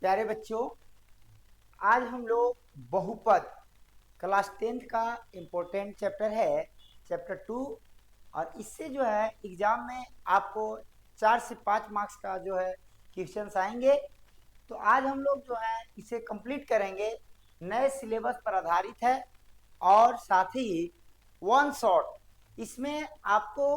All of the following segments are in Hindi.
प्यारे बच्चों, आज हम लोग बहुपद क्लास 10th का इम्पोर्टेंट चैप्टर है, चैप्टर 2। और इससे जो है एग्जाम में आपको 4 से 5 मार्क्स का जो है क्वेश्चंस आएंगे। तो आज हम लोग जो है इसे कंप्लीट करेंगे। नए सिलेबस पर आधारित है और साथ ही वन शॉट इसमें आपको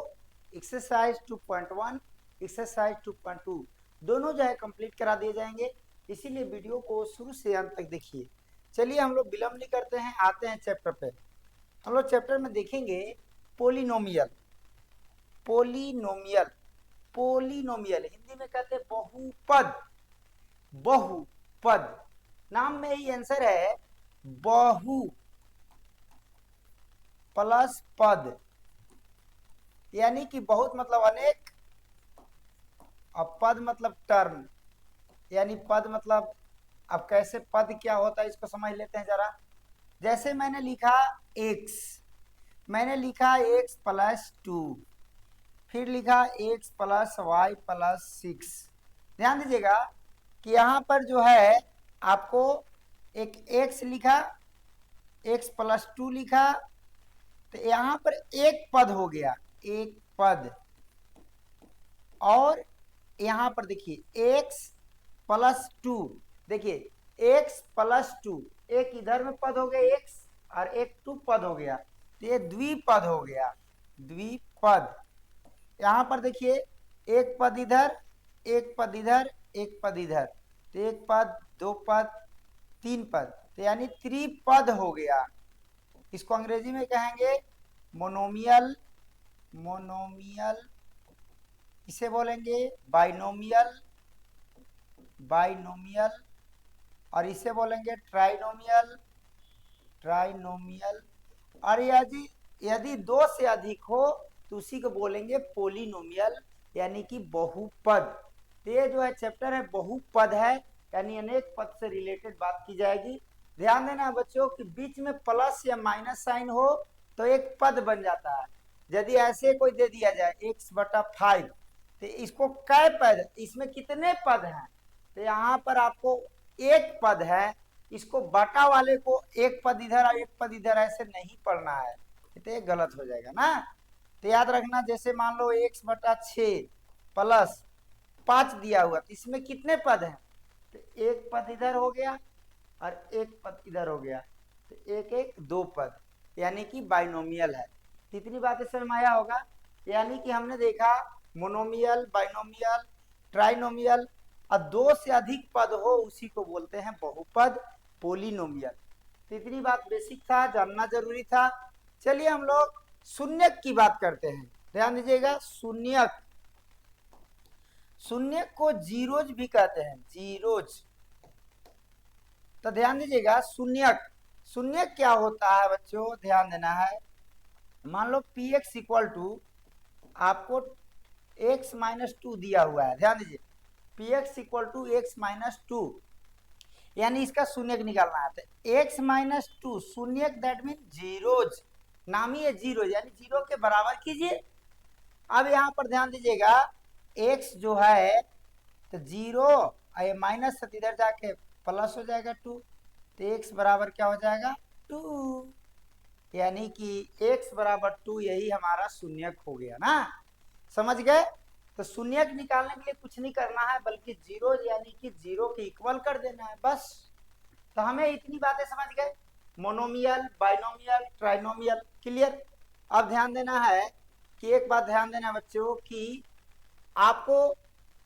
एक्सरसाइज 2.1 एक्सरसाइज 2.2 दोनों जो है कंप्लीट करा दिए जाएंगे। इसीलिए वीडियो को शुरू से अंत तक देखिए। चलिए हम लोग विलंब नहीं करते हैं, आते हैं चैप्टर पे। हम लोग चैप्टर में देखेंगे पोलिनोमियल। पोलिनोमियल पोलिनोमियल हिंदी में कहते हैं बहुपद। बहुपद नाम में ही आंसर है, बहु प्लस पद, यानी कि बहुत मतलब अनेक और पद मतलब टर्म, यानी पद मतलब अब कैसे पद क्या होता है इसको समझ लेते हैं जरा। जैसे मैंने लिखा x, मैंने लिखा x प्लस 2, फिर लिखा x प्लस वाई प्लस 6। ध्यान दीजिएगा कि यहाँ पर जो है आपको एक x लिखा, x प्लस 2 लिखा, तो यहाँ पर एक पद हो गया, एक पद। और यहाँ पर देखिए x प्लस 2, देखिए x प्लस 2, एक इधर में पद हो गया x और एक 2 पद हो गया, तो ये द्विपद हो गया, द्विपद। यहाँ पर देखिए एक पद इधर, एक पद इधर, एक पद इधर, तो एक पद, दो पद, तीन पद, तो यानी त्रिपद हो गया। इसको अंग्रेजी में कहेंगे मोनोमियल। मोनोमियल इसे बोलेंगे बाइनोमियल, बाइनोमियल, और इसे बोलेंगे ट्राइनोमियल, ट्राइनोमियल। और यदि यदि दो से अधिक हो तो उसी को बोलेंगे पोलिनोमियल, यानी कि बहुपद। तो ये जो है चैप्टर है बहुपद है, यानी अनेक पद से रिलेटेड बात की जाएगी। ध्यान देना बच्चों कि बीच में प्लस या माइनस साइन हो तो एक पद बन जाता है। यदि ऐसे कोई दे दिया जाए x/5, तो इसको कै पद, इसमें कितने पद हैं, तो यहाँ पर आपको एक पद है, इसको बटा वाले को एक पद इधर और एक पद इधर ऐसे नहीं पढ़ना है, तो ये गलत हो जाएगा ना। तो याद रखना, जैसे मान लो x/6 प्लस 5 दिया हुआ, तो इसमें कितने पद हैं, तो एक पद इधर हो गया और एक पद इधर हो गया, तो एक एक दो पद, यानी कि बाइनोमियल है। कितनी बातें समझ में आया होगा। यानी कि हमने देखा मोनोमियल, बाइनोमियल, ट्राइनोमियल, और दो से अधिक पद हो उसी को बोलते हैं बहुपद, पोलिनोमियल। तो इतनी बात बेसिक था, जानना जरूरी था। चलिए हम लोग शून्यक की बात करते हैं। ध्यान दीजिएगा, शून्यक, शून्यक को जीरोज भी कहते हैं, जीरोज। तो ध्यान दीजिएगा शून्यक, शून्यक क्या होता है बच्चों, ध्यान देना है। मान लो पी एक्स इक्वल टू आपको x-2 दिया हुआ है। ध्यान दीजिए P x equal to x-2, यानी इसका शून्यक निकालना है। तो x-2 शून्यक, दैट मीन जीरोज, नाम ही है जीरो, यानी जीरो के बराबर कीजिए। अब यहाँ पर ध्यान दीजिएगा x जो है तो जीरो, ये माइनस से इधर जाके प्लस हो जाएगा 2, तो x बराबर क्या हो जाएगा 2, यानी कि x बराबर 2, यही हमारा शून्यक हो गया ना। समझ गए। तो शून्यक निकालने के लिए कुछ नहीं करना है, बल्कि जीरो यानी कि जीरो के इक्वल कर देना है बस। तो हमें इतनी बातें समझ गए, मोनोमियल, बाइनोमियल, ट्राइनोमियल, क्लियर। अब ध्यान देना है कि एक बात ध्यान देना बच्चों कि आपको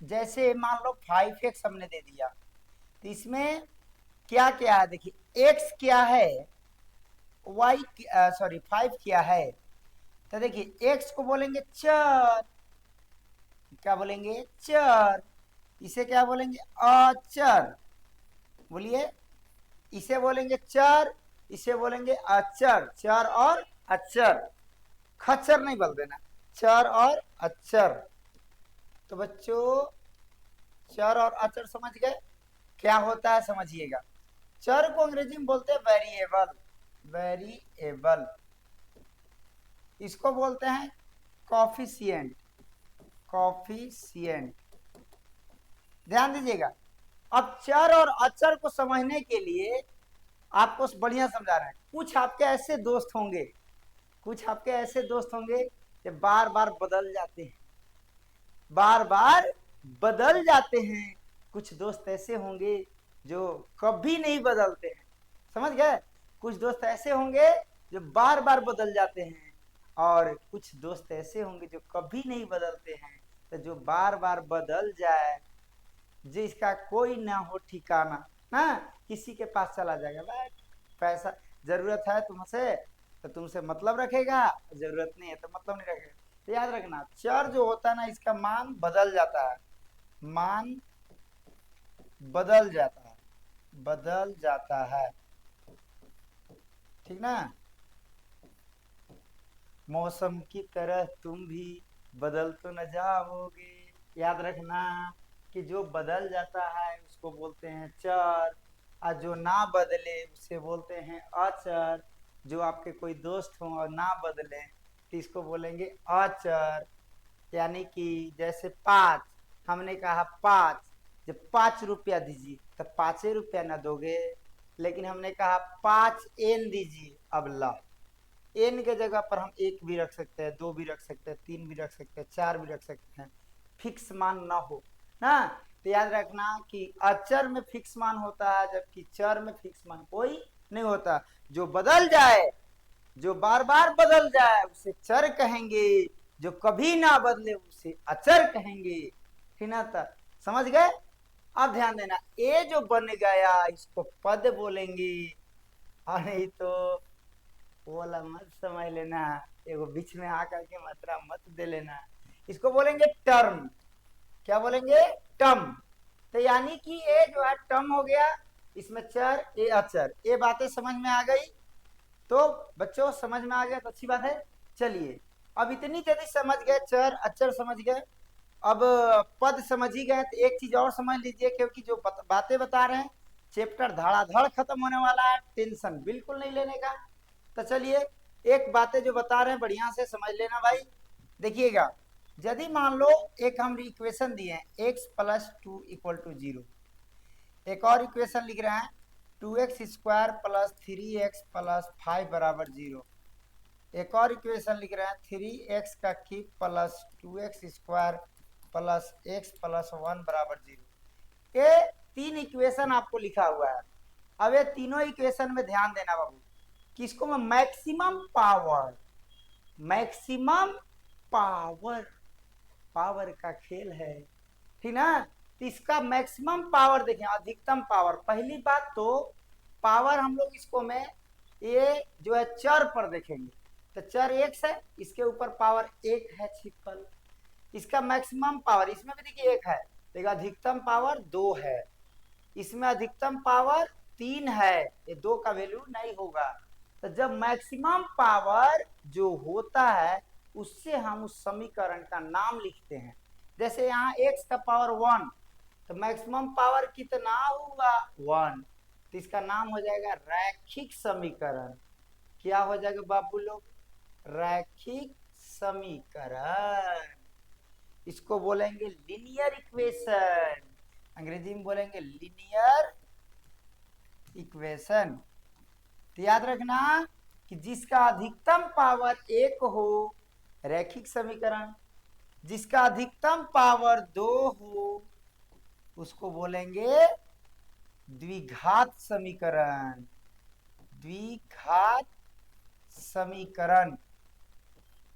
जैसे मान लो 5x हमने दे दिया, तो इसमें क्या क्या है, देखिए x क्या है, y सॉरी 5 क्या है। तो देखिए x को बोलेंगे चर, क्या बोलेंगे चर, इसे क्या बोलेंगे अचर, बोलिए। इसे बोलेंगे चर, इसे बोलेंगे अचर, चर और अचर, खच्चर नहीं बोल देना, चर और अचर। तो बच्चों चर और अचर समझ गए क्या होता है, समझिएगा। चर को अंग्रेजी में बोलते हैं वेरिएबल, वेरिएबल। इसको बोलते हैं कॉफिशिएंट, कॉफिशिएंट। ध्यान दीजिएगा। अब चर और अचर को समझने के लिए आपको बढ़िया समझा रहे हैं। कुछ आपके ऐसे दोस्त होंगे, कुछ आपके ऐसे दोस्त होंगे जो बार बार बदल जाते हैं, बार बार बदल जाते हैं। कुछ दोस्त ऐसे होंगे जो कभी नहीं बदलते हैं, समझ गए। कुछ दोस्त ऐसे होंगे जो बार बार बदल जाते हैं, और कुछ दोस्त ऐसे होंगे जो कभी नहीं बदलते हैं। तो जो बार बार बदल जाए, जिसका कोई ना हो ठिकाना, ना किसी के पास चला जाएगा, भाई पैसा जरूरत है तुमसे तो तुमसे मतलब रखेगा, जरूरत नहीं है तो मतलब नहीं रखेगा। तो याद रखना, चर जो होता है ना, इसका मान बदल जाता है, मान बदल जाता है, बदल जाता है, ठीक ना। मौसम की तरह तुम भी बदल तो न जाओगे। याद रखना कि जो बदल जाता है उसको बोलते हैं चर, और जो ना बदले उसे बोलते हैं अचर। जो आपके कोई दोस्त हो और ना बदले तो इसको बोलेंगे अचर। यानी कि जैसे 5, हमने कहा 5, जब 5 रुपया दीजिए तो 5 रुपया ना दोगे, लेकिन हमने कहा 5 एन दीजिए, अब ला एन के जगह पर हम 1 भी रख सकते हैं, 2 भी रख सकते हैं, 3 भी रख सकते हैं, 4 भी रख सकते हैं, फिक्स मान ना हो ना। तो याद रखना कि अचर में फिक्स मान होता है, जबकि चर में फिक्स मान कोई नहीं होता। जो बदल जाए, जो बार बार बदल जाए उसे चर कहेंगे, जो कभी ना बदले उसे अचर कहेंगे, ठीक ना। तो समझ गए। अब ध्यान देना, ये जो बन गया इसको पद बोलेंगे, और नहीं तो वो वाला मत समझ लेना, एगो बीच में आकर के मात्रा मत दे लेना। इसको बोलेंगे टर्म। क्या बोलेंगे? टर्म। तो यानी कि ये जो है टर्म हो गया, इसमें चर ये अचर, ये बातें समझ में आ गई। तो बच्चों समझ में आ गया तो अच्छी बात है। चलिए, अब इतनी जल्दी समझ गए, चर अचर समझ गए, अब पद समझ ही गए, तो एक चीज और समझ लीजिए, क्योंकि जो बातें बता रहे हैं चैप्टर धड़ाधड़ खत्म होने वाला है, टेंशन बिल्कुल नहीं लेने का। तो चलिए, एक बातें जो बता रहे हैं बढ़िया से समझ लेना भाई। देखिएगा, यदि मान लो एक हम इक्वेशन दिए हैं x+2 = 0, एक और इक्वेशन लिख रहे हैं 2x² + 3x + 5 = 0, एक और इक्वेशन लिख रहे हैं 3x² + x + 1 = 0। ये 3 इक्वेशन आपको लिखा हुआ है। अब ये तीनों इक्वेशन में ध्यान देना बाबू, किसको मैं maximum power, maximum power, power का खेल है, ठीक ना। तो इसका मैक्सिमम पावर देखें, अधिकतम पावर। पहली बात तो पावर हम लोग इसको में ये जो है चर पर देखेंगे, तो चर x है, इसके ऊपर पावर 1 है छिपल। इसका मैक्सिमम पावर, इसमें भी देखिए 1 है, लेकिन अधिकतम पावर 2 है। इसमें अधिकतम पावर 3 है, ये 2 का वैल्यू नहीं होगा। तो जब मैक्सिमम पावर जो होता है उससे हम उस समीकरण का नाम लिखते हैं। जैसे यहाँ x का पावर 1, तो मैक्सिमम पावर कितना हुआ? 1। तो इसका नाम हो जाएगा रैखिक समीकरण। क्या हो जाएगा बाबू लोग? रैखिक समीकरण। इसको बोलेंगे लीनियर इक्वेशन, अंग्रेजी में बोलेंगे लीनियर इक्वेशन। तो याद रखना कि जिसका अधिकतम पावर 1 हो रैखिक समीकरण, जिसका अधिकतम पावर 2 हो उसको बोलेंगे द्विघात समीकरण, द्विघात समीकरण।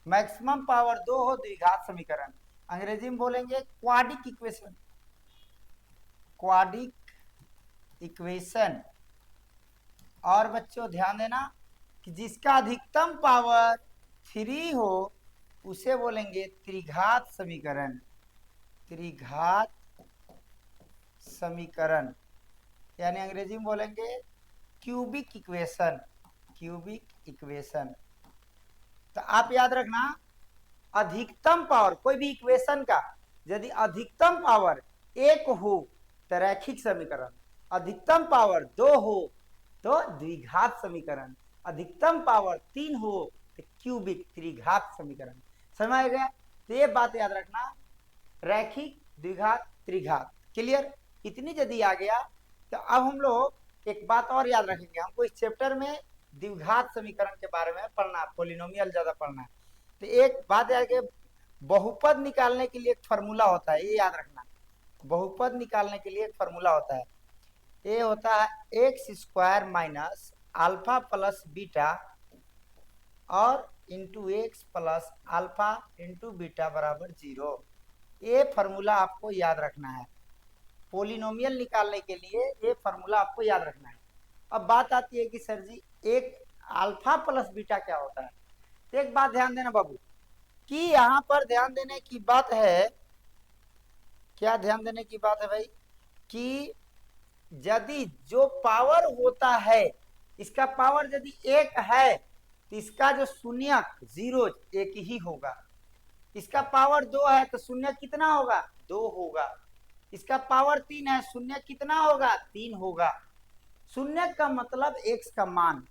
मैक्सिमम पावर 2 हो, द्विघात समीकरण, अंग्रेजी में बोलेंगे क्वाड्रिक इक्वेशन, क्वाड्रिक इक्वेशन। और बच्चों ध्यान देना कि जिसका अधिकतम पावर 3 हो उसे बोलेंगे त्रिघात समीकरण, त्रिघात समीकरण, यानी अंग्रेजी में बोलेंगे क्यूबिक इक्वेशन, क्यूबिक इक्वेशन। तो आप याद रखना, अधिकतम पावर कोई भी इक्वेशन का यदि अधिकतम पावर 1 हो तो रैखिक समीकरण, अधिकतम पावर 2 हो तो द्विघात समीकरण, अधिकतम पावर 3 हो तो क्यूबिक त्रिघात समीकरण। समझ आ गया? तो ये बात याद रखना, रैखिक, द्विघात, त्रिघात। क्लियर? इतनी यदि आ गया तो अब हम लोग एक बात और याद रखेंगे, हमको इस चैप्टर में द्विघात समीकरण के बारे में पढ़ना है, पॉलिनोमियल ज्यादा पढ़ना है। तो एक बात है कि बहुपद निकालने के लिए एक फार्मूला होता है, ये याद रखना। बहुपद निकालने के लिए एक फार्मूला होता है, ये होता है x square minus alpha plus beta और into x plus alpha into beta बराबर 0। ये फार्मूला आपको याद रखना है, पोलिनोमियल निकालने के लिए ये फार्मूला आपको याद रखना है। अब बात आती है कि सर जी एक अल्फा प्लस बीटा क्या होता है। तो एक बात ध्यान देना बाबू, कि यहाँ पर ध्यान देने की बात है, क्या ध्यान देने की बात है भाई, कि यदि जो पावर होता है, इसका पावर यदि एक है तो इसका जो शून्य जीरो एक ही होगा। इसका पावर 2 है तो शून्य कितना होगा, 2 होगा। इसका पावर 3 है, शून्य कितना होगा, 3 होगा। शून्य का मतलब एक्स का मान।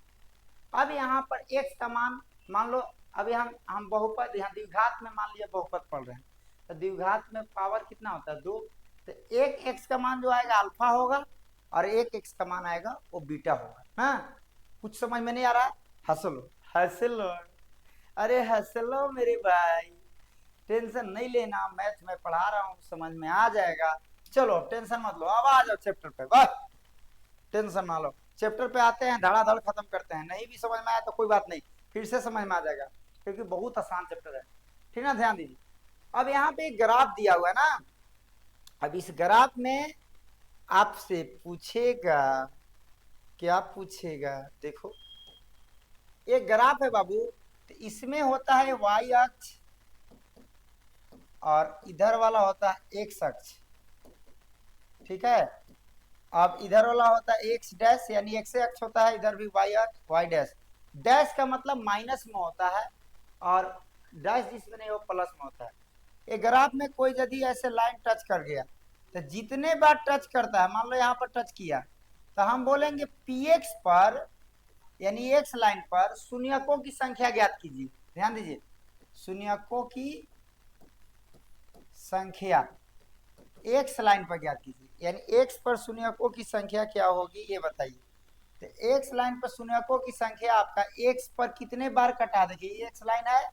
अब यहाँ पर एक्स का मान मान लो, अभी हम बहुपद यहाँ द्विघात में मान लिया बहुपद पढ़ रहे हैं, तो द्विघात में पावर कितना होता है, 2। तो एक एक्स का मान जो आएगा अल्फा होगा और एक एक्स का मान आएगा वो बीटा होगा। हाँ, कुछ समझ में नहीं आ रहा है, हंस लो हंस लो, अरे हंस लो मेरे भाई, टेंशन नहीं लेना, मैथ में पढ़ा रहा हूँ, समझ में आ जाएगा। चलो टेंशन मत लो, अब आ जाओ चैप्टर पे, बस टेंशन ना लो। चैप्टर पे आते हैं, धड़ाधड़ खत्म करते हैं। नहीं भी समझ में आया तो कोई बात नहीं, फिर से समझ में आ जाएगा, क्योंकि बहुत आसान चैप्टर है। ठीक ना, ध्यान दीजिए। अब यहाँ पे एक ग्राफ दिया हुआ है ना, अब इस ग्राफ में आपसे पूछेगा, क्या पूछेगा, देखो एक ग्राफ है बाबू, तो इसमें होता है वाई अक्ष और इधर वाला होता है एक्स अक्ष। ठीक है, अब इधर वाला होता है एक्स डैश, यानी एक्स अक्ष होता है, इधर भी वाई अक्ष, वाई डैश। डैश का मतलब माइनस में होता है और डैश जिसमें नहीं वो प्लस में होता है। एक ग्राफ में कोई यदि ऐसे लाइन टच कर गया, तो जितने बार टच करता है, मान लो यहाँ पर टच किया, तो हम बोलेंगे पी एक्स पर, यानी एक्स लाइन पर शून्यकों की संख्या ज्ञात कीजिए। ध्यान दीजिए, शून्यकों की संख्या एक्स लाइन पर ज्ञात कीजिए, यानी एक्स पर शून्यकों की संख्या क्या होगी ये बताइए। तो एक्स लाइन पर शून्यकों की संख्या आपका एक्स पर कितने बार कटा, देखिए एक्स लाइन है,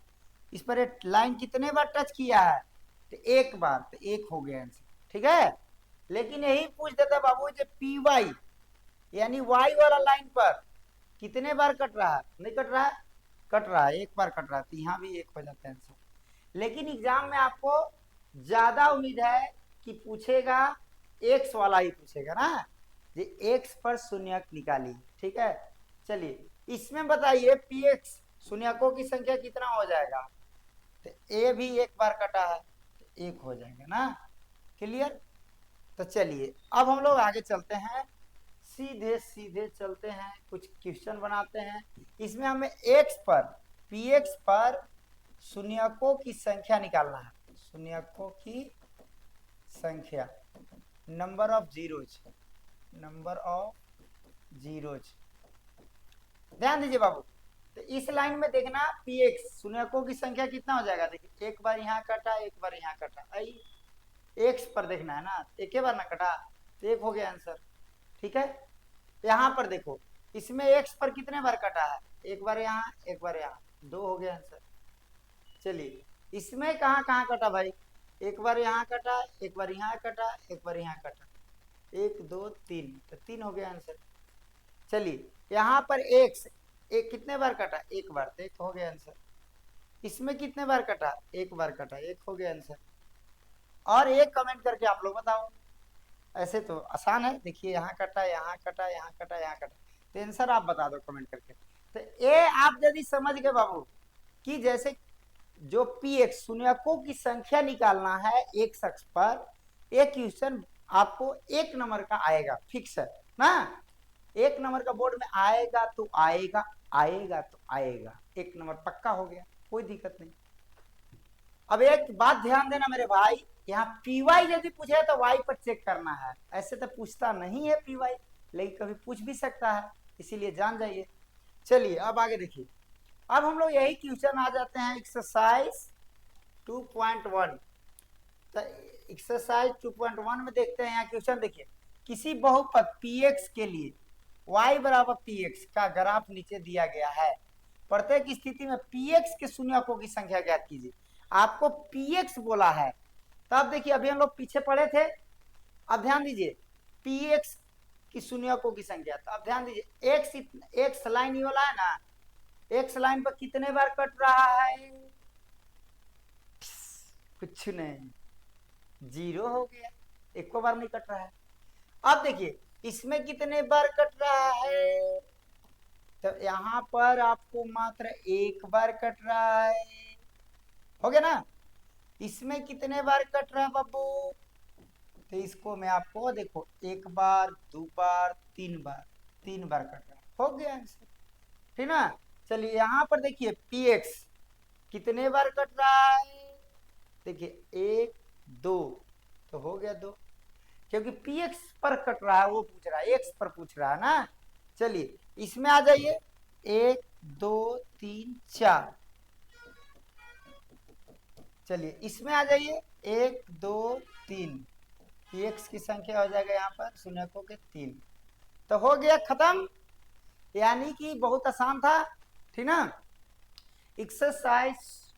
इस पर एक लाइन कितने बार टच किया है, तो एक बार, तो एक हो गया आंसर। ठीक है, लेकिन यही पूछ देता बाबू जो पी वाई यानी वाई वाला लाइन पर कितने बार कट रहा है, नहीं कट रहा है, कट रहा है, एक बार कट रहा है, तो यहाँ भी एक हो जाता है आंसर। लेकिन एग्जाम में आपको ज्यादा उम्मीद है कि पूछेगा एक्स वाला ही पूछेगा ना, ये एक्स पर शून्यक निकाली। ठीक है, चलिए इसमें बताइए पी एक्स शून्यकों की संख्या कितना हो जाएगा, तो ए भी एक बार कटा है तो एक हो जाएगा ना, क्लियर। तो चलिए अब हम लोग आगे चलते हैं, सीधे सीधे चलते हैं, कुछ क्वेश्चन बनाते हैं। इसमें हमें एक्स पर, पी एक्स पर शून्यकों की संख्या निकालना है, शून्यकों की संख्या, number of zeros, number of zeros. ध्यान दीजिए बाबू, तो इस लाइन में देखना पी एक्स शून्यकों की संख्या कितना हो जाएगा, देखिए एक बार यहाँ कटा, एक बार यहाँ कटा, आई एक्स पर देखना है ना, एक ही बार ना कटा, तो एक हो गया आंसर। ठीक है, यहाँ पर देखो, इसमें एक्स पर कितने बार कटा है, एक बार यहाँ एक बार यहाँ, 2 हो गया आंसर। चलिए इसमें कहाँ कहाँ कटा भाई, एक बार यहाँ कटा, एक बार यहाँ कटा, एक बार यहाँ कटा, 1 2 3, तो 3 हो गया आंसर। चलिए यहाँ पर एक्स एक कितने बार कटा, एक बार, तो 1 हो गया आंसर। इसमें कितने बार कटा, एक बार कटा, 1 हो गया आंसर। और एक कमेंट करके आप लोग बताओ, ऐसे तो आसान है, देखिए यहाँ कटा, यहाँ कटा, यहाँ कटा, यहाँ कटा, तो आंसर आप बता दो कमेंट करके। तो ये आप यदि समझ गए बाबू कि जैसे जो पी एक्स शून्यकों की संख्या निकालना है एक अक्ष पर, एक क्वेश्चन आपको 1 नंबर का आएगा, फिक्स है ना, 1 नंबर का बोर्ड में आएगा तो आएगा, आएगा तो आएगा, 1 नंबर पक्का हो गया, कोई दिक्कत नहीं। अब एक बात ध्यान देना मेरे भाई, यहाँ पी वाई यदि पूछे तो वाई पर चेक करना है, ऐसे तो पूछता नहीं है पी वाई, लेकिन कभी पूछ भी सकता है, इसीलिए जान जाइए। चलिए अब आगे देखिए, अब हम लोग यही क्वेश्चन आ जाते हैं एक्सरसाइज 2.1। तो एक्सरसाइज 2.1 में देखते हैं। यहाँ क्वेश्चन देखिए, किसी बहुपद px के लिए y बराबर px का ग्राफ नीचे दिया गया है। प्रत्येक स्थिति में px के शून्यकों की संख्या ज्ञात कीजिए। आपको px बोला है, तब देखिए अभी हम लोग पीछे पढ़े थे। अब ध्यान दीजिए px की शून्यकों की संख्या। तो अब ध्यान दीजिए x लाइन ये वाला है ना, x लाइन पर कितने बार कट रहा है? कुछ नहीं, 0 हो गया, एक को बार नहीं कट रहा है। अब देखिए इसमें कितने बार कट रहा है? तो यहाँ पर आपको मात्र एक बार कट रहा है, हो गया ना। इसमें कितने बार कट रहा है बाबू? तो इसको मैं आपको देखो, एक बार, दो बार, तीन बार, तीन बार कट रहा है, हो गया आंसर, ठीक ना। चलिए यहाँ पर देखिए px कितने बार कट रहा है? देखिए एक, दो, तो हो गया दो, क्योंकि px पर कट रहा है, वो पूछ रहा है, x पर पूछ रहा है ना। चलिए इसमें आ जाइए, एक, दो, तीन, चार। चलिए इसमें आ जाइए, एक, दो, तीन, px की संख्या हो जाएगा यहाँ पर शून्यकों के 3। तो हो गया खत्म, यानी कि बहुत आसान था, ठीक ना। एक्सरसाइज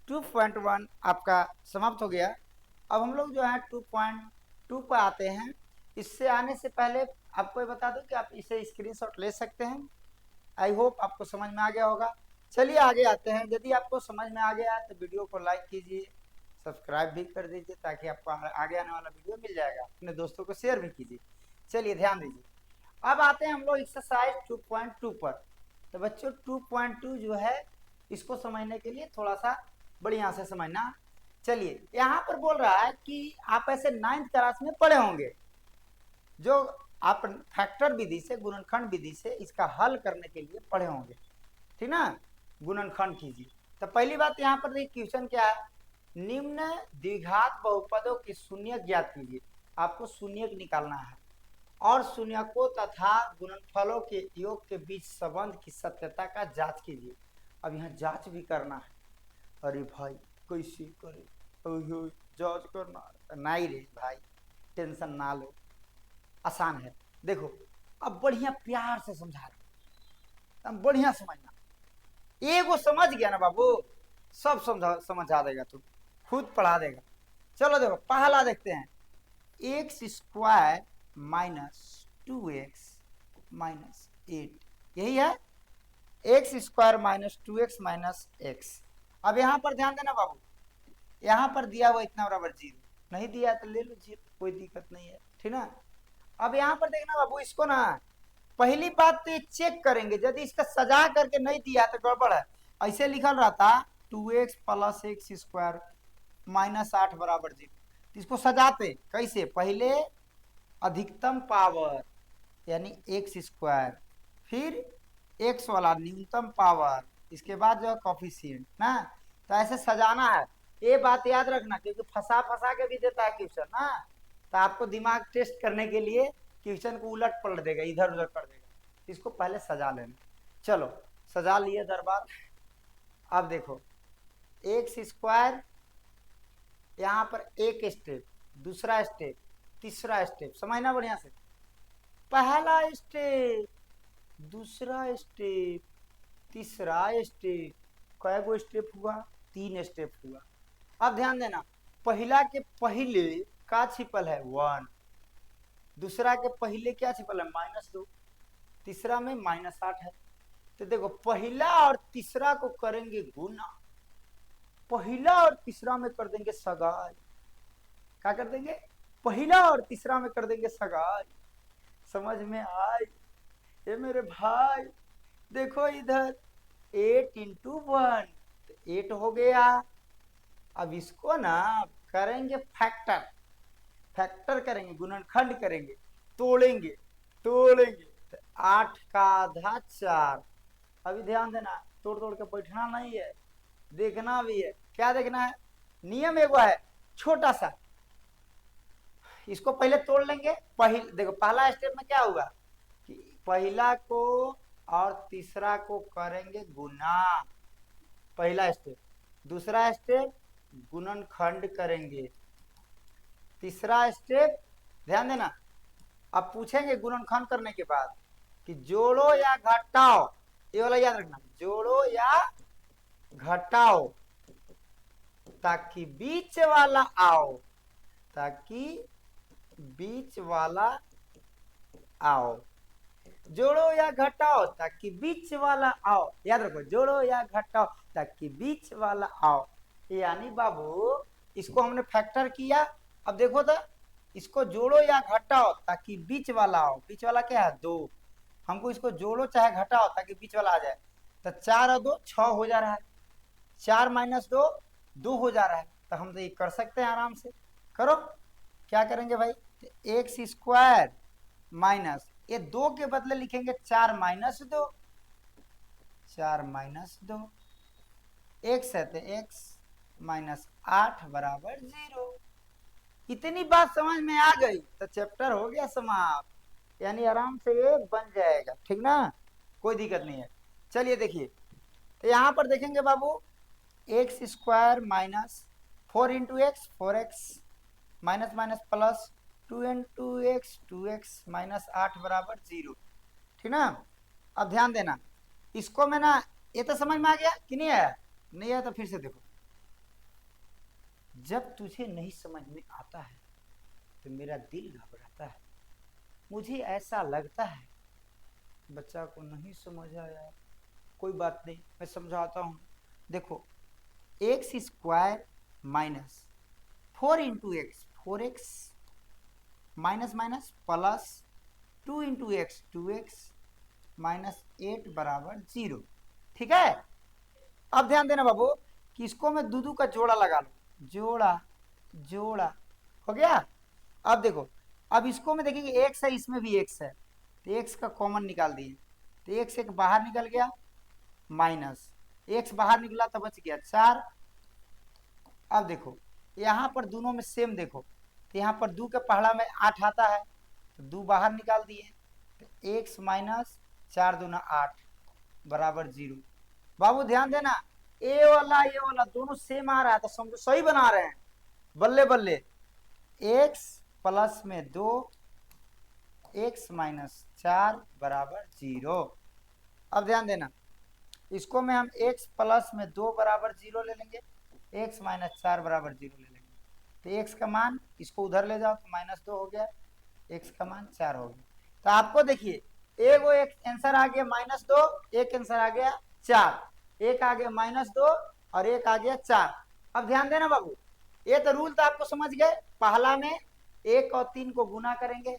2.1 आपका समाप्त हो गया। अब हम लोग जो है 2.2 पर आते हैं। इससे आने से पहले आपको ये बता दूं कि आप इसे स्क्रीनशॉट ले सकते हैं। आई होप आपको समझ में आ गया होगा। चलिए आगे आते हैं। यदि आपको समझ में आ गया तो वीडियो को लाइक कीजिए, सब्सक्राइब भी कर दीजिए, ताकि आपको आगे आने वाला वीडियो मिल जाएगा। अपने दोस्तों को शेयर भी कीजिए। चलिए ध्यान दीजिए, अब आते हैं हम लोग एक्सरसाइज 2.2 पर। तो बच्चों 2.2 जो है, इसको समझने के लिए थोड़ा सा बढ़िया से समझना। चलिए यहाँ पर बोल रहा है कि आप ऐसे 9th क्लास में पढ़े होंगे, जो आप फैक्टर विधि से, गुणनखंड विधि से इसका हल करने के लिए पढ़े होंगे, ठीक ना। गुणनखंड कीजिए। तो पहली बात यहाँ पर देखिए क्वेश्चन क्या है, निम्न द्विघात बहुपदों की शून्यक ज्ञात कीजिए। आपको शून्यक निकालना है और शून्यकों तथा गुणनफलों के योग के बीच संबंध की सत्यता का जांच कीजिए। अब यहाँ जांच भी करना है। अरे भाई कैसे करे, जांच करना नहीं रे भाई, टेंशन ना लो, आसान है। देखो अब बढ़िया प्यार से समझा रहे, बढ़िया समझना। एगो समझ गया ना बाबू, सब समझा देगा, तू खुद पढ़ा देगा। चलो देखो पहला देखते हैं, x square minus 2x minus 8, यही है x square minus 2x minus x. अब यहाँ पर ध्यान देना बाबू, यहाँ पर दिया हुआ इतना बराबर 0, नहीं दिया तो ले लो 0, कोई दिक्कत नहीं है, ठीक ना। अब यहाँ पर देखना बाबू, इसको ना पहली बात तो चेक करेंगे, यदि इसका सजा करके नहीं दिया तो गड़बड़ है। ऐसे लिखल रहता 2x plus x square minus 8 बराबर 0, इसको सजाते कैसे, पहले अधिकतम पावर यानी एक्स स्क्वायर, फिर एक्स वाला न्यूनतम पावर, इसके बाद जो है कॉफिशिएंट ना। तो ऐसे सजाना है, ये बात याद रखना, क्योंकि फंसा फंसा के भी देता है क्वेश्चन ना। तो आपको दिमाग टेस्ट करने के लिए क्वेश्चन को उलट पलट देगा, इधर उधर कर देगा, इसको पहले सजा लेना। चलो सजा लिए दरबार। अब देखो एक्स स्क्वायर, यहाँ पर एक स्टेप, दूसरा स्टेप, तीसरा स्टेप, समझना बढ़िया से। पहला स्टेप, दूसरा स्टेप, तीसरा स्टेप, कै गो स्टेप हुआ, 3 स्टेप हुआ। अब ध्यान देना, पहला के पहले का छिपल है 1, दूसरा के पहले क्या छिपल है -2, तीसरा में -8 है। तो देखो पहला और तीसरा को करेंगे गुना, पहला और तीसरा में कर देंगे सगाई। क्या कर देंगे, पहला और तीसरा में कर देंगे सगाई। समझ में आए ये मेरे भाई? देखो इधर 8 इंटू 1 तो 8 हो गया। अब इसको ना करेंगे फैक्टर, फैक्टर करेंगे, गुणनखंड करेंगे, तोड़ेंगे, तोड़ेंगे तो 8 का आधा 4। अभी ध्यान देना, तोड़ तोड़ के बैठना नहीं है, देखना भी है। क्या देखना है, नियम एगो है छोटा सा, इसको पहले तोड़ लेंगे। देखो पहला स्टेप में क्या हुआ कि पहला को और तीसरा को करेंगे गुना, पहला स्टेप। दूसरा स्टेप गुणनखंड करेंगे, तीसरा स्टेप, ध्यान देना। अब पूछेंगे गुणनखंड करने के बाद कि जोड़ो या घटाओ, ये वाला याद रखना, जोड़ो या घटाओ ताकि बीच वाला आओ, ताकि बीच वाला आओ। जोड़ो या घटाओ ताकि बीच वाला आओ, याद रखो, जोड़ो या घटाओ ताकि बीच वाला आओ। यानी बाबू इसको हमने फैक्टर किया, अब देखो तो इसको जोड़ो या घटाओ ताकि बीच वाला आओ। बीच वाला क्या है? 2। हमको इसको जोड़ो चाहे घटाओ ताकि बीच वाला आ जाए। तो 4 और 2 6 हो जा रहा है, 4 माइनस 2 2 हो जा रहा है। तो हम तो ये कर सकते हैं आराम से। करो, क्या करेंगे भाई? एक्स स्क्वायर माइनस, ये 2 के बदले लिखेंगे 4 माइनस 2, 4 माइनस 2, एक्स है तो एक्स माइनस 8 बराबर 0। इतनी बात समझ में आ गई तो चैप्टर हो गया समाप्त। यानी आराम से ये बन जाएगा, ठीक ना, कोई दिक्कत नहीं है। चलिए देखिए, तो यहाँ पर देखेंगे बाबू, x square minus 4 into x 4x minus minus plus 2 into x 2x minus 8 बराबर 0, ठीक ना। अब ध्यान देना, इसको मैं ना, ये तो समझ में आ गया कि नहीं आया? नहीं आया तो फिर से देखो। जब तुझे नहीं समझ में आता है तो मेरा दिल घबराता है, मुझे ऐसा लगता है बच्चा को नहीं समझ आया। कोई बात नहीं, मैं समझाता हूँ। देखो, x square minus 4 into x 4x minus minus plus 2 into x 2x minus 8 बराबर 0, ठीक है। अब ध्यान देना बाबू कि इसको मैं दूधू का जोड़ा लगा लूँ, जोड़ा जोड़ा हो गया। अब देखो, अब इसको में देखेंगे एक्स है, इसमें भी एक्स है, तो एक्स का कॉमन निकाल दिए, तो एक्स एक बाहर निकल गया, माइनस एक्स बाहर निकला तो बच गया 4। अब देखो यहाँ पर दोनों में सेम देखो, तो यहाँ पर 2 के पहाड़ा में 8 आता है, तो 2 बाहर निकाल दिए, तो एक्स माइनस 4 दूना 8 बराबर 0। बाबू ध्यान देना, ये वाला दोनों सेम आ रहा है तो समझो सही बना रहे हैं, बल्ले बल्ले। एक्स प्लस में 2 एक्स माइनस 4 बराबर 0। अब ध्यान देना, इसको में हम एक्स प्लस में 2 बराबर 0 ले लेंगे, एक्स माइनस 4 बराबर 0 ले लेंगे, तो एक्स का मान इसको उधर ले जाओ तो माइनस 2 हो गया, एक्स का मान 4 हो गया। तो आपको देखिए, एक आंसर आ गया माइनस 2, एक आंसर आ गया 4, एक आ गया माइनस 2 और एक आ गया 4। अब ध्यान देना बाबू, ये तो रूल तो आपको समझ गए। पहला में 1 और 3 को गुना करेंगे,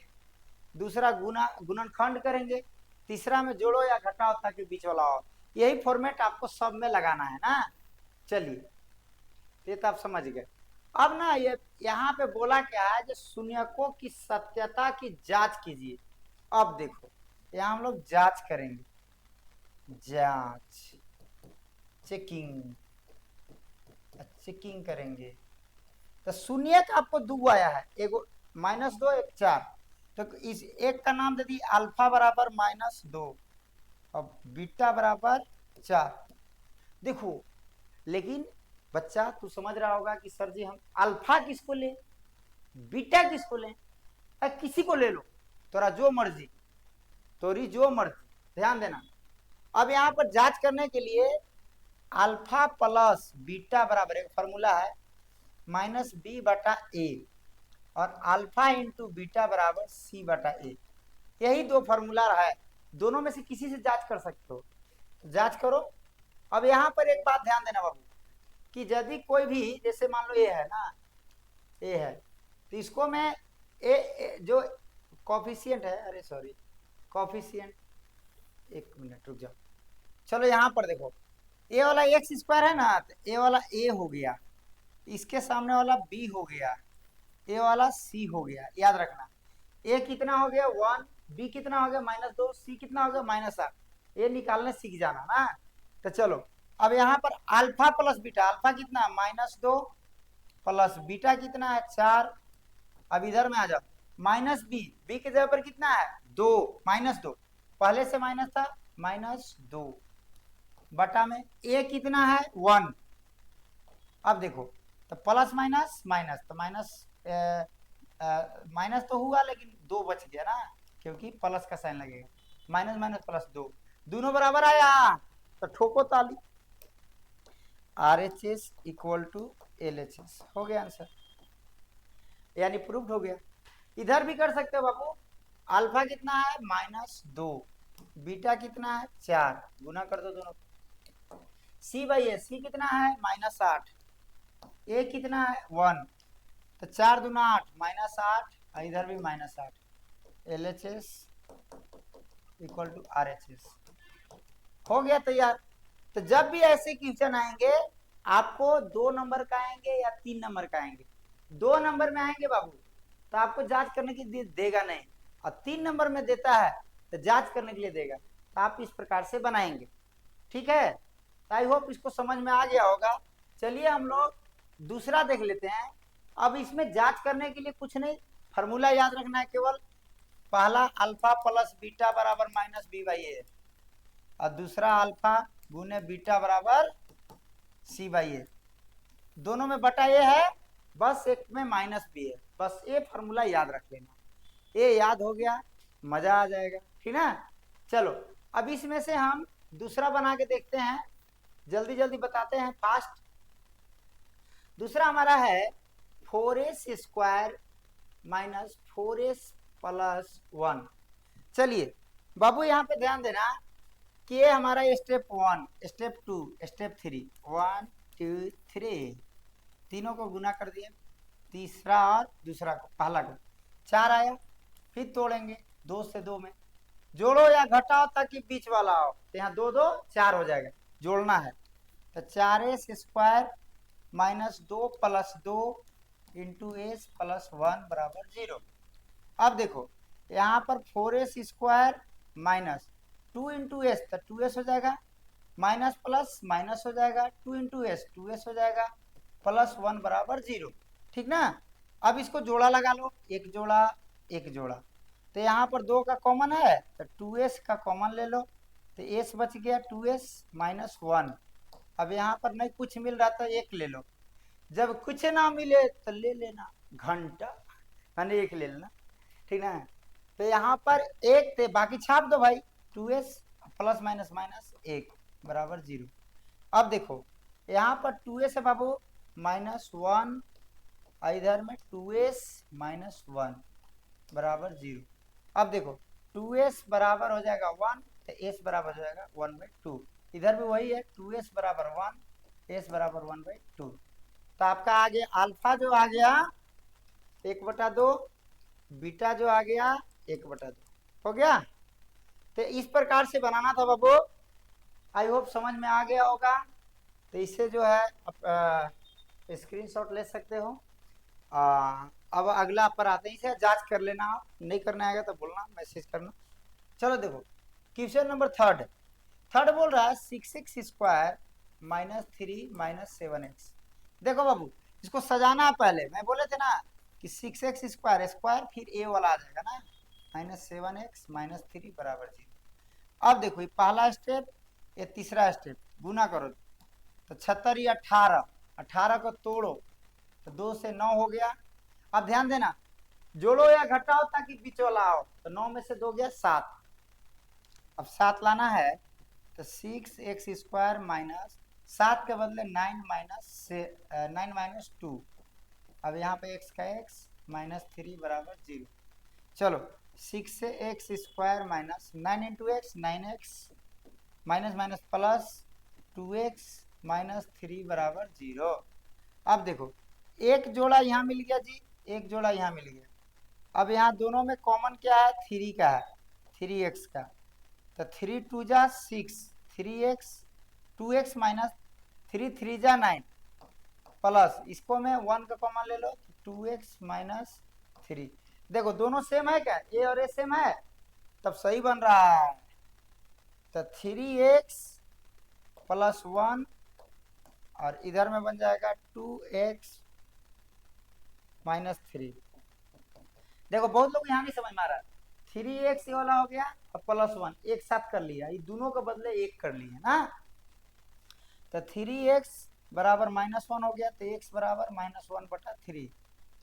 दूसरा गुणनखंड करेंगे, तीसरा में जोड़ो या घटाओ ताकि बीच वाला हो। यही फॉर्मेट आपको सब में लगाना है ना। चलिए, ये तो आप समझ गए। अब ना ये यहाँ पे बोला क्या है, जो शून्यकों की सत्यता की जांच कीजिए। अब देखो, यहाँ हम लोग जांच करेंगे, जांच चेकिंग, चेकिंग करेंगे। तो शून्य का आपको 2 आया है, एक माइनस 2 एक 4, तो इस एक का नाम दे दी अल्फा बराबर माइनस 2 और बीटा बराबर 4। देखो, लेकिन बच्चा तू समझ रहा होगा कि सर जी हम अल्फा किसको लें, बीटा किसको लें? किसी को ले लो, तोरा जो मर्जी, तोरी जो मर्जी। ध्यान देना, अब यहाँ पर जांच करने के लिए अल्फा प्लस बीटा बराबर एक फॉर्मूला है माइनस बी बटा ए, और अल्फा इंटू बीटा बराबर सी बटा ए, यही 2 फॉर्मूला है। दोनों में से किसी से जांच कर सकते हो, तो जांच करो। अब यहाँ पर एक बात ध्यान देना बाबू कि यदि कोई भी, जैसे मान लो ये है ना, ये है, तो इसको मैं जो कॉफिशिएंट है, अरे सॉरी कॉफिशिएंट, एक मिनट रुक जाओ। चलो यहाँ पर देखो, ए वाला एक्स स्क्वायर है ना, तो ए वाला ए हो गया, इसके सामने वाला बी हो गया, ए वाला सी हो गया। याद रखना, ए कितना हो गया 1, बी कितना हो गया माइनस 2, सी कितना हो गया माइनस 8। ये निकालने सीख जाना ना। तो चलो, अब यहाँ पर अल्फा प्लस बीटा, अल्फा कितना है माइनस 2 प्लस बीटा कितना है 4। अब इधर में आ जाओ, माइनस बी, बी की जगह पर कितना है 2, माइनस 2, पहले से माइनस था, माइनस 2 बटा में ए कितना है 1। अब देखो, तो प्लस माइनस माइनस, तो माइनस माइनस तो हुआ लेकिन 2 बच गया ना, क्योंकि प्लस का साइन लगेगा। माइनस माइनस प्लस 2, दोनों बराबर आया तो ठोको ताली। RHS इक्वल टू LHS हो गया आंसर, यानी प्रूव्ड हो गया। इधर भी कर सकते हो बाबू। अल्फा कितना है -2, बीटा कितना है 4, गुना कर दो दोनों। सी बाई ए, सी कितना है -8, ए कितना है 1, तो 4 दूना 8, -8, इधर भी -8। LHS इक्वल टू RHS हो गया तैयार। तो जब भी ऐसे क्वेश्चन आएंगे आपको 2 नंबर का आएंगे या 3 नंबर का आएंगे, 2 नंबर में आएंगे बाबू तो आपको जांच करने की देगा नहीं, और 3 नंबर में देता है तो जांच करने के लिए देगा। तो आप इस प्रकार से बनाएंगे, ठीक है। आई होप इसको समझ में आ गया होगा। चलिए हम लोग दूसरा देख लेते हैं। अब इसमें जांच करने के लिए कुछ नहीं, फॉर्मूला याद रखना है केवल। पहला अल्फा प्लस बीटा बराबर -b बाई ए, और दूसरा अल्फा गुने बीटा बराबर c बाई ए। दोनों में बटा ए है, बस एक में -b है, बस ये फॉर्मूला याद रख लेना। ये याद हो गया, मजा आ जाएगा, ठीक ना। चलो अब इसमें से हम दूसरा बना के देखते हैं, जल्दी जल्दी बताते हैं फास्ट। दूसरा हमारा है 4s² माइनस 4s प्लस 1। चलिए बाबू यहाँ पे ध्यान देना कि ये हमारा स्टेप 1, स्टेप 2, स्टेप 3, 1 2 3, तीनों को गुना कर दिए, तीसरा और दूसरा को, पहला को 4 आया, फिर तोड़ेंगे 2 से 2 में, जोड़ो या घटाओ ताकि बीच वाला आओ, तो यहाँ 2 2 4 हो जाएगा, जोड़ना है। तो 4s² minus 2 plus 2 into s plus 1 बराबर 0। अब देखो यहाँ पर 4s² माइनस 2 इंटू एस, तो 2s हो जाएगा, माइनस प्लस माइनस हो जाएगा, 2 इंटू एस 2s हो जाएगा, प्लस 1 बराबर 0, ठीक ना। अब इसको जोड़ा लगा लो, एक जोड़ा एक जोड़ा, तो यहाँ पर 2 का कॉमन है तो 2s का कॉमन ले लो, तो s बच गया 2s माइनस 1। अब यहाँ पर नहीं कुछ मिल रहा तो 1 ले लो, जब कुछ ना मिले तो ले लेना घंटा, यानी 1 ले लेना, ठीक ना। तो यहाँ पर 1 थे, बाकी छाप दो भाई, 2s प्लस माइनस माइनस 1 बराबर 0। अब देखो यहाँ पर 2s है बाबू -1, इधर में 2s माइनस 1 बराबर 0। अब देखो 2s बराबर हो जाएगा 1, तो s बराबर हो जाएगा 1/2, इधर भी वही है 2s बराबर 1, s बराबर 1/2। तो आपका आ गया अल्फा जो आ गया 1/2, बीटा जो आ गया 1/2, हो गया। तो इस प्रकार से बनाना था बाबू, आई होप समझ में आ गया होगा। तो इससे जो है स्क्रीनशॉट ले सकते हो। अब अगला पर आते हैं, इसे जांच कर लेना, आप नहीं करना आएगा तो बोलना, मैसेज करना। चलो देखो क्वेश्चन नंबर थर्ड बोल रहा है 6x² माइनस 3 माइनस 7x। देखो बाबू इसको सजाना है, पहले मैं बोले थे ना कि 6x² स्क्वायर फिर a वाला आ जाएगा ना, -7x माइनस 3 बराबर 0। अब देखो ये पहला स्टेप, ये तीसरा स्टेप, गुना करो तो 76 18, 18 को तोड़ो तो 2 से 9 हो गया। अब ध्यान देना, जोड़ो या घटाओ ताकि बीच वाला आओ, तो 9 में से 2 गया 7। अब 7 लाना है तो 6x² माइनस 7 के बदले 9 माइनस 2, अब यहाँ पे x का x माइनस 3 बराबर 0। चलो 6 से x² minus 9 into x 9x minus minus plus 2x minus 3 बराबर 0। अब देखो एक जोड़ा यहाँ मिल गया जी, एक जोड़ा यहाँ मिल गया। अब यहाँ दोनों में कॉमन क्या है 3 का है, 3x का, तो 3 2 जा 6, 3x 2x माइनस 3 3 जा 9 प्लस इसको मैं 1 का कॉमन ले लो तो 2x माइनस 3। देखो दोनों सेम है क्या, ए और ए सेम है, तब सही बन रहा है। तो 3x प्लस 1 और इधर में बन जाएगा 2x माइनस 3। देखो बहुत लोग यहाँ नहीं समझ में आ रहा है, 3x ये वाला हो गया और प्लस 1 एक साथ कर लिया, ये दोनों के बदले एक कर लिया ना। तो 3x बराबर -1 हो गया, तो x बराबर -1/3।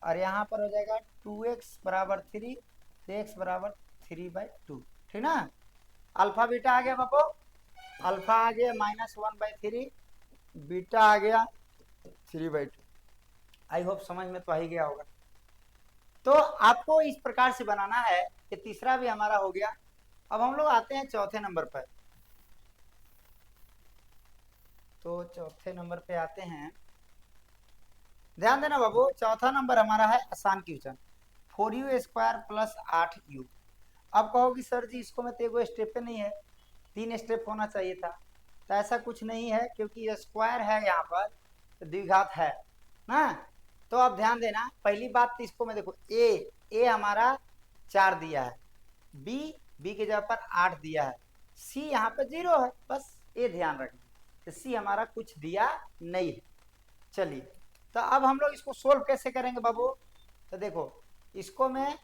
और यहाँ पर हो जाएगा 2x बराबर 3, तो x बराबर 3/2, ठीक ना। अल्फा बीटा आ गया बाबू, अल्फा आ गया -1/3, बीटा आ गया 3/2। आई होप समझ में तो आ ही गया होगा। तो आपको इस प्रकार से बनाना है। ये तीसरा भी हमारा हो गया। अब हम लोग आते हैं चौथे नंबर पर। तो चौथे नंबर पे आते हैं, ध्यान देना बाबू, चौथा नंबर हमारा है आसान क्वेश्चन, 4u² प्लस 8u। अब कहोगे सर जी इसको में तो एगो स्टेप पे नहीं है, 3 स्टेप होना चाहिए था। तो ऐसा कुछ नहीं है, क्योंकि स्क्वायर है यहाँ पर, तो द्विघात है ना। तो अब ध्यान देना, पहली बात तो इसको मैं देखो, ए हमारा 4 दिया है, बी के जगह पर 8 दिया है, सी यहाँ पे 0 है, बस ये ध्यान रखना। तो सी हमारा कुछ दिया नहीं है। चलिए, तो अब हम लोग इसको सोल्व कैसे करेंगे बाबू। तो देखो, इसको मैं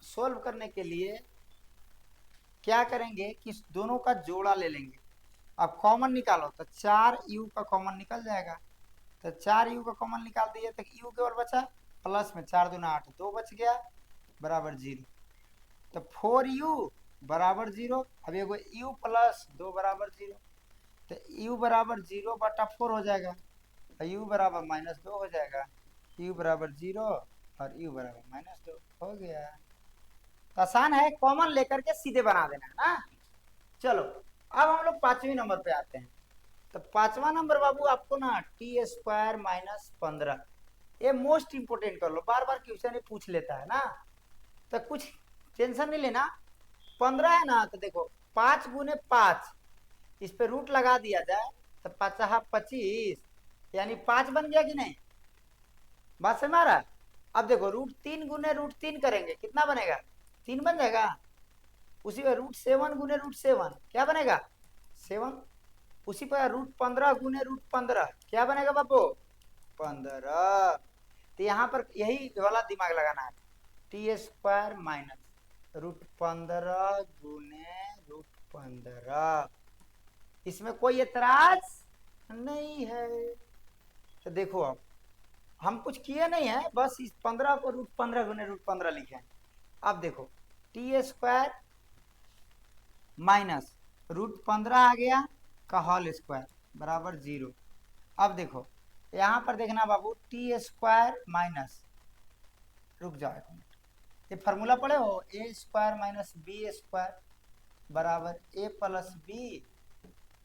सोल्व करने के लिए क्या करेंगे कि दोनों का जोड़ा ले लेंगे। अब कॉमन निकालो, तो 4u का कॉमन निकल जाएगा। तो 4u का कॉमन निकाल दिए तो u केवल बचा, प्लस में 4 दूना 8, 2 बच गया, बराबर 0। तो 4u बराबर 0। अब एगो u प्लस 2 बराबर 0, तो u बराबर 0/4 हो जाएगा, u बराबर -2 हो जाएगा, u बराबर 0 और u बराबर -2 हो गया। तो आसान है, कॉमन लेकर के सीधे बना देना है ना। चलो, अब हम लोग 5वें नंबर पे आते हैं। तो 5वां नंबर बाबू आपको ना t² - 15, ये मोस्ट इंपोर्टेंट कर लो, बार बार क्वेश्चन ये पूछ लेता है ना, तो कुछ टेंशन नहीं लेना। 15 है ना, तो देखो 5 गुने 5, इस पे रूट लगा दिया जाए तो 5 25, यानी 5 बन गया कि नहीं, बात समझ आ रहा। अब देखो √3 गुने √3 करेंगे, कितना बनेगा, 3 बन जाएगा। उसी पर √7 गुने √7 क्या बनेगा, 7। उसी पर √15 गुने √15 क्या बनेगा बाबू, 15। तो यहाँ पर यही वाला दिमाग लगाना है, t² - √15 गुने √15, इसमें कोई एतराज नहीं है। तो देखो, अब हम कुछ किए नहीं है, बस इस 15 को √15 गुने √15 लिखे हैं। अब देखो t² माइनस √15 आ गया का होल स्क्वायर बराबर 0। अब देखो यहाँ पर देखना बाबू, t² माइनस, रुक जाओ एक मिनट, ये फार्मूला पढ़े हो, a² - b² बराबर a प्लस बी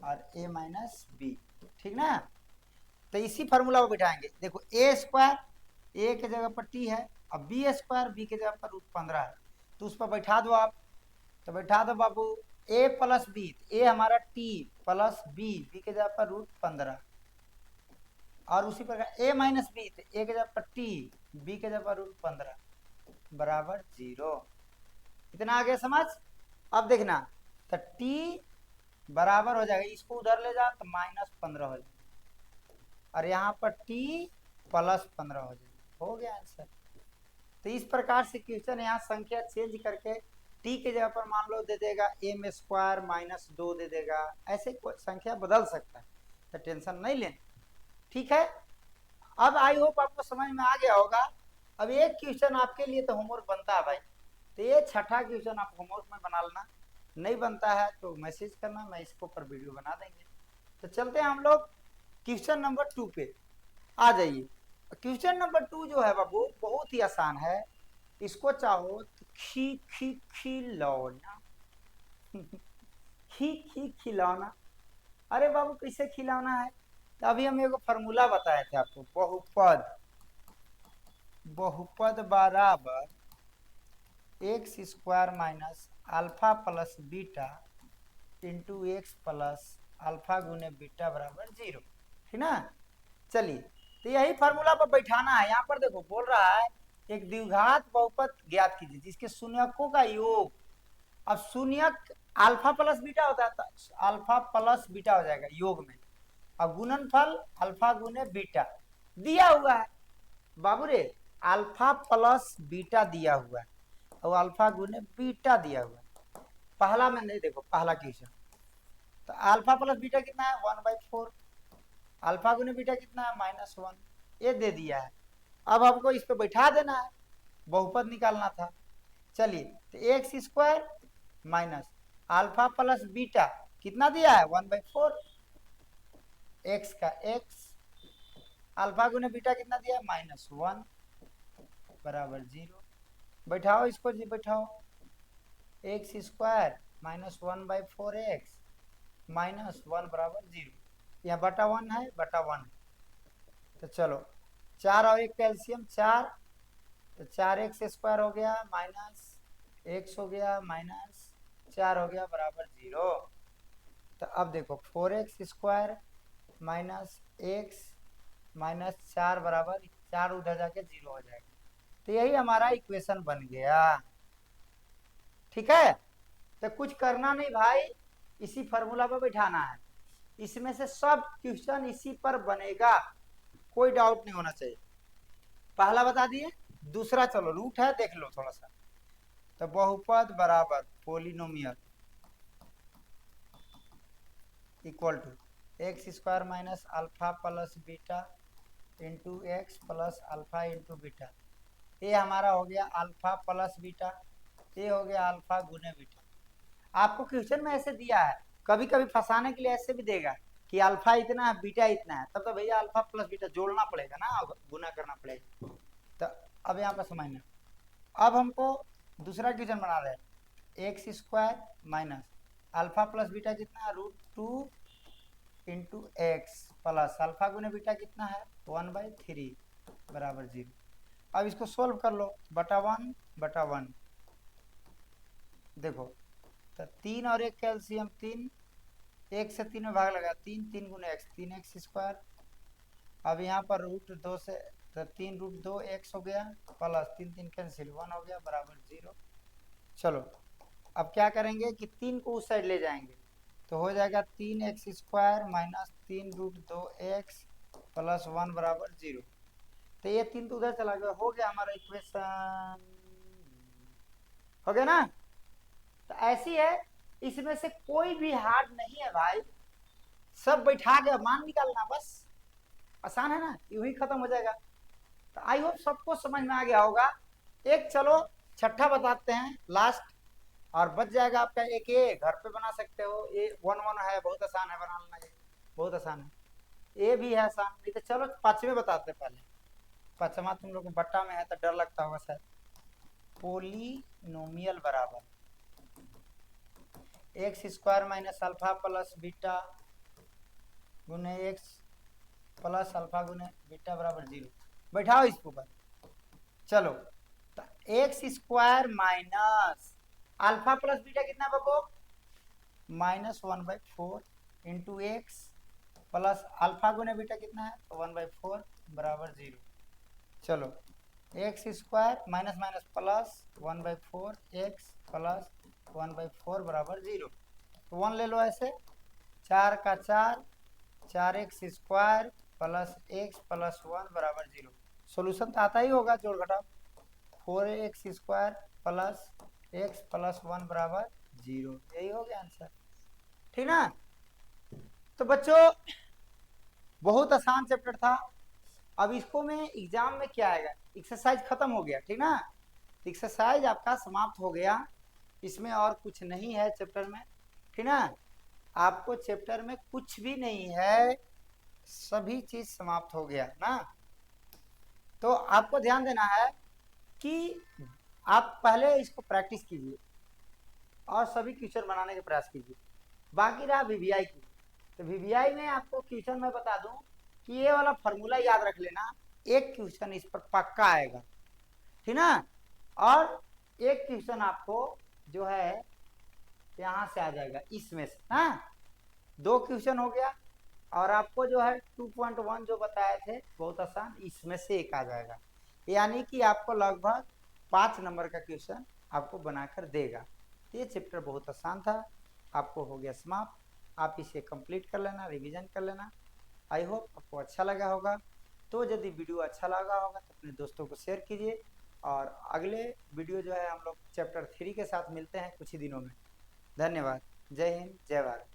और a माइनस बी, ठीक ना। तो इसी फार्मूला को बिठाएंगे। देखो a² a के जगह पर t है, अब b² b के जगह पर √15 है, तो उस पर बैठा दो आप। तो बैठा दो बाबू, a प्लस बी, a हमारा t प्लस b, b के जगह पर √15, और उसी प्रकार a माइनस बी, तो a के जगह पर t, b के जगह पर √15 बराबर 0। इतना आगे समझ। अब देखना, तो t बराबर हो जाएगा, इसको उधर ले जाओ तो -15 हो जाएगा, और यहाँ पर t प्लस 15 हो जाएगा, हो गया आंसर। तो इस प्रकार से क्वेश्चन यहाँ संख्या चेंज करके t के जगह पर मान लो दे देगा m² - 2 दे देगा, ऐसे कोई संख्या बदल सकता है, तो टेंशन नहीं लेना, ठीक है। अब आई होप आपको समझ में आ गया होगा। अब एक क्वेश्चन आपके लिए तो होमवर्क बनता है भाई, तो ये छठा क्वेश्चन आप होमवर्क में बना लेना, नहीं बनता है तो मैसेज करना, मैं इसको पर वीडियो बना देंगे। तो चलते हैं हम लोग क्वेश्चन नंबर 2 पे, आ जाइए। क्वेश्चन नंबर 2 जो है बाबू बहुत ही आसान है, इसको चाहो तो खिलौना खिलौना, अरे बाबू कैसे खिलौना है। तो अभी हम एगो फार्मूला बताए थे आपको, बहुपद बराबर x² minus alpha plus beta into x plus alpha गुने बीटा बराबर 0, ठीक ना। चलिए, तो यही फार्मूला पर बैठाना है। यहाँ पर देखो बोल रहा है एक द्विघात बहुपद ज्ञात कीजिए जिसके शून्यकों का योग। अब शून्यक अल्फा प्लस बीटा होता है, तो अल्फा प्लस बीटा हो जाएगा योग में, और गुणनफल अल्फा गुने बीटा दिया हुआ है बाबू रे, अल्फा प्लस बीटा दिया हुआ है और अल्फा गुने बीटा दिया हुआ है। पहला में नहीं, देखो पहला क्वेश्चन, तो अल्फा प्लस बीटा कितना है 1/4, अल्फा गुने बीटा कितना है -1, ये दे दिया है। अब हमको इस पे बैठा देना है, बहुपद निकालना था। चलिए, तो x square minus alpha plus beta कितना दिया है 1/4, एक्स का एक्स, अल्फा गुने बीटा कितना दिया है -1 बराबर 0। बैठाओ इसको जी, बैठाओ, एक्स स्क्वायर -1/4x -1 बराबर 0, यहाँ बटा 1 है, बटा 1। तो चलो 4 और 1 कैल्शियम 4, तो 4x स्क्वायर हो गया माइनस एक्स हो गया माइनस 4 हो गया बराबर 0। तो अब देखो 4x square minus x minus 4 बराबर 4, उधर जाके 0 हो जाएगा। तो यही हमारा इक्वेशन बन गया। ठीक है, तो कुछ करना नहीं भाई, इसी फॉर्मूला पर बैठाना है, इसमें से सब क्वेश्चन इसी पर बनेगा, कोई डाउट नहीं होना चाहिए। पहला बता दिए, दूसरा चलो रूट है देख लो थोड़ा सा। तो बहुपद बराबर polynomial equal to X square minus alpha plus beta into x plus alpha into beta. ये हमारा हो गया अल्फा प्लस बीटा, ये हो गया अल्फा गुने बीटा। आपको क्वेश्चन में ऐसे दिया है, कभी कभी फंसाने के लिए ऐसे भी देगा कि अल्फा इतना है बीटा इतना है, तब तो भैया अल्फा प्लस बीटा जोड़ना पड़ेगा ना, गुना करना पड़ेगा। तो अब यहाँ पर समझना, अब हमको दूसरा क्वेश्चन बना रहे हैं, x square minus alpha plus beta कितना है √2 इंटू एक्स प्लस अल्फा गुने बीटा कितना है 1/3 बराबर 0। अब इसको सोल्व कर लो, बटा 1 बटा 1, देखो तो 3 और 1 कैल्शियम 3, 1 से 3 में भाग लगा 3, 3 गुने एक्स 3x स्क्वायर। अब यहाँ पर √2 से तो 3√2 एक्स हो गया प्लस 3 3 कैंसिल 1 हो गया बराबर 0। चलो अब क्या करेंगे कि 3 को उस साइड ले जाएंगे, तो हो जाएगा 3x square minus 3√2 x plus 1 बराबर 0। तो ये 3 तो उधर चला गया, हो गया हमारा इक्वेशन, हो गया ना। तो ऐसी है, इसमें से कोई भी हार्ड नहीं है भाई, सब बैठा के मान निकालना बस, आसान है ना, यूं ही खत्म हो जाएगा। तो आई होप सबको समझ में आ गया होगा। एक चलो छठा बताते हैं लास्ट, और बच जाएगा आपका एक, ये घर पे बना सकते हो, ये 1 है, बहुत आसान है बना लेना, ये बहुत आसान है, ये भी है आसान। नहीं तो चलो पांचवें बताते, पहले पांचवा तुम लोग को बट्टा में है तो डर लगता होगा शायद। पोलिनोमियल बराबर x square minus alpha plus beta गुने एक्स प्लस अल्फा गुने बीटा बराबर 0। बैठाओ इसके ऊपर, चलो तो x square minus alpha plus beta कितना बाबू -1/4 इंटू एक्स प्लस अल्फा गुने बीटा कितना है तो 1/4 बराबर 0। चलो x square minus minus plus 1/4 x plus 1/4 बराबर 0। तो 1 ले लो ऐसे, 4 का 4, 4x square plus x plus 1 बराबर 0। सोल्यूशन तो आता ही होगा, जोड़ घटाओ, 4x square plus x plus 1 बराबर 0, यही हो गया आंसर, ठीक ना। तो बच्चों बहुत आसान चैप्टर था। अब इसको में एग्जाम में क्या आएगा, एक्सरसाइज खत्म हो गया, ठीक ना, एक्सरसाइज आपका समाप्त हो गया, इसमें और कुछ नहीं है चैप्टर में, ठीक ना। आपको चैप्टर में कुछ भी नहीं है, सभी चीज समाप्त हो गया ना। तो आपको ध्यान देना है कि आप पहले इसको प्रैक्टिस कीजिए और सभी क्वेश्चन बनाने का प्रयास कीजिए। बाकी रहा वीवीआई की, तो वीवीआई में आपको क्वेश्चन मैं बता दूं कि ये वाला फॉर्मूला याद रख लेना, एक क्वेश्चन इस पर पक्का आएगा, ठीक ना। और एक क्वेश्चन आपको जो है यहाँ से आ जाएगा इसमें से, हाँ 2 क्वेश्चन हो गया, और आपको जो है 2.1 जो बताए थे बहुत आसान, इसमें से एक आ जाएगा, यानी कि आपको लगभग 5 नंबर का क्वेश्चन आपको बनाकर देगा। ये चैप्टर बहुत आसान था, आपको हो गया समाप्त, आप इसे कंप्लीट कर लेना, रिवीजन कर लेना। आई होप आपको अच्छा लगा होगा। तो यदि वीडियो अच्छा लगा होगा तो अपने दोस्तों को शेयर कीजिए, और अगले वीडियो जो है हम लोग चैप्टर 3 के साथ मिलते हैं कुछ ही दिनों में। धन्यवाद, जय हिंद, जय भारत।